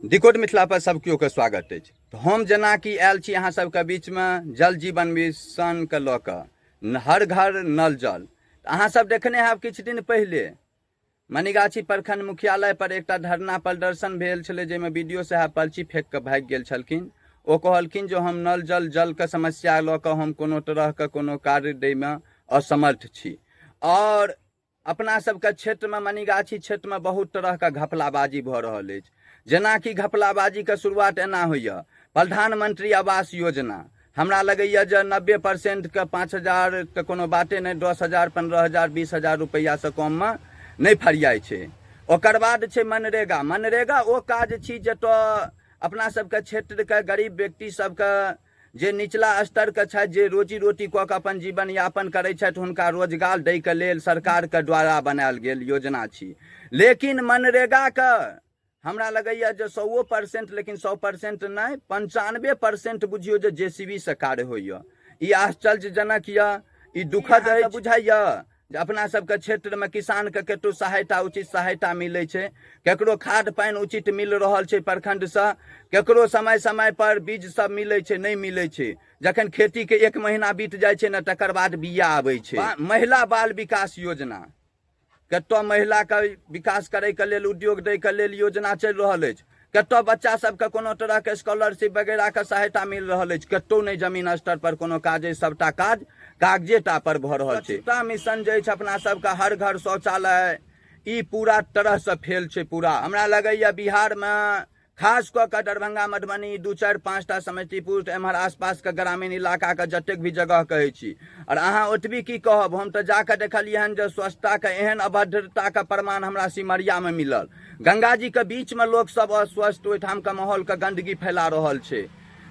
Decode Mithila पर सब केओ के स्वागत अछि। तो हम जेना कि आयल छी अहाँ सबके बीच में जल जीवन मिशन के लऽ कऽ हर घर नल जल। अहाँ सब देखने हैब किछु दिन पहिले मनीगाछी प्रखंड मुख्यालय पर एकटा धरना प्रदर्शन भेल छलै, जाहिमे वीडियो साहब पर्ची फेंक कऽ भागि गेल छलखिन। ओ कहलखिन जो हम नल जल के समस्या लऽ कऽ हम कोनो तरह के कोनो कार्य दै में असमर्थ छी। और अपना सबके क्षेत्र में मनीगाछी क्षेत्र में बहुत तरह का घपलाबाजी भऽ रहल अछि। जेना कि घपलाबाजी के शुरुआत एना होइए, प्रधानमंत्री आवास योजना हमरा लगैए जे 90% के 5,000 के कोनो बाते नहीं, 10,000 15,000 20,000 रुपैआ से कम में नहीं फरियाय छै। ओकर बाद छै मनरेगा। मनरेगा ओ काज छी जतऽ अपना सबके क्षेत्र के गरीब व्यक्ति सबके जे निचला स्तर के छथि, जे रोजी रोटी कऽ के अपन जीवन यापन करै छथि, हुनका रोजगार दै के लेल सरकार के द्वारा बनायल गेल योजना छी। लेकिन मनरेगा के हमरा लगैए जे 100%, लेकिन 100% नहीं, 95% बुझियो जे जेसीबी से कार्य होइए। ई आश्चर्यजनक यऽ, ई दुखद है। बुझाइए जे अपना सबके क्षेत्र में किसान के कतौ सहायता, उचित सहायता मिले छै, केकरो खाद पानी उचित मिल रहल छै प्रखंड से, केकरो समय समय पर बीज सब मिले छै, नहीं मिले छै। जखन खेती के 1 महीना बीत जाय छै न, तकर बाद बिया आबै छै। महिला बाल विकास योजना, कतौ महिला के विकास करे के लेल, उद्योग दै के लेल योजना चल रहल अछि। कतौ बच्चा सबके कोनो तरह के स्कॉलरशिप वगैरह के सहायता मिल रहल अछि। कतौ नहीं जमीन स्तर पर कोनो काज अछि, सबटा काज कागजेटा पर भऽ रहल छै। स्वच्छता मिशन जे अछि अपना सबके हर घर शौचालय, ई पूरा तरह से फेल छै। पूरा हमरा लगैए बिहार में खास कऽ के दरभंगा मधुबनी 2 4 5 टा समस्तीपुर एम्हर आसपास के ग्रामीण इलाका के जतेक भी जगह कहै छी, और अहाँ ओतबी की कहब, हम तो जाके देखलिए हन जे स्वच्छता के एहन अभद्रता के प्रमाण हमरा सिमरिया में मिलल। गंगा जी के बीच में लोग सब अस्वस्थ ओहिठाम के माहौल के गंदगी फैला रहल छै।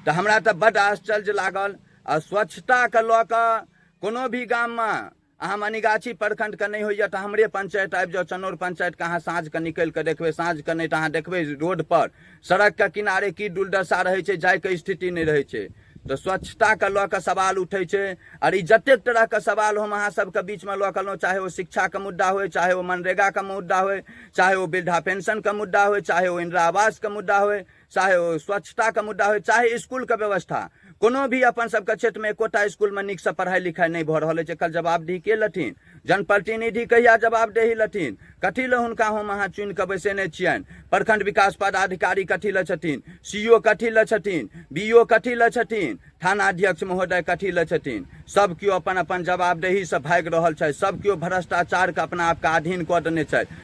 तो हमरा तो बड़ आश्चर्य लागल। और स्वच्छता के लऽ कऽ कोनो भी गाम में अहाँ मनीगाछी प्रखंड के नहीं होइए तो हमरे पंचायत आबि जाओ, चनौर पंचायत के अहाँ साँझ के निकल के देखबे, साँझ के नहीं तो अहाँ देखबे रोड पर सड़क के किनारे की दुर्दशा रहे छै, जाय के स्थिति नहीं रहे छै। तो स्वच्छता के लऽ कऽ सवाल उठे छै। और ई जतेक तरह के सवाल हम अहाँ सबके बीच में लऽ कऽ, चाहे वो शिक्षा के मुद्दा हो, चाहे वो मनरेगा के मुद्दा हो, चाहे वो वृद्धा पेंशन के मुद्दा हो, चाहे वो इंदिरा आवास के मुद्दा हो, चाहे वो स्वच्छता के मुद्दा हो, चाहे स्कूल के व्यवस्था, कोनो भी अपन सबके क्षेत्र में एकोटा स्कूल में नीक से पढ़ाई लिखाई नहीं भऽ रहल अछि। एकर जवाबदेही के लथिन? जनप्रतिनिधि कहिया जवाबदेही लथिन? कथी ले हुनका हम अहाँ चुनि कऽ बैसेने छियनि? प्रखंड विकास पदाधिकारी कथी ले छथिन? सीओ कथी ले छथिन? बीओ कथी ले छथिन? थानाध्यक्ष महोदय कथी ले छथिन? सब केओ अपन अपन जवाबदेही से भागि रहल छथि। सब केओ भ्रष्टाचार के अपना आप के अधीन कऽ देने छथि।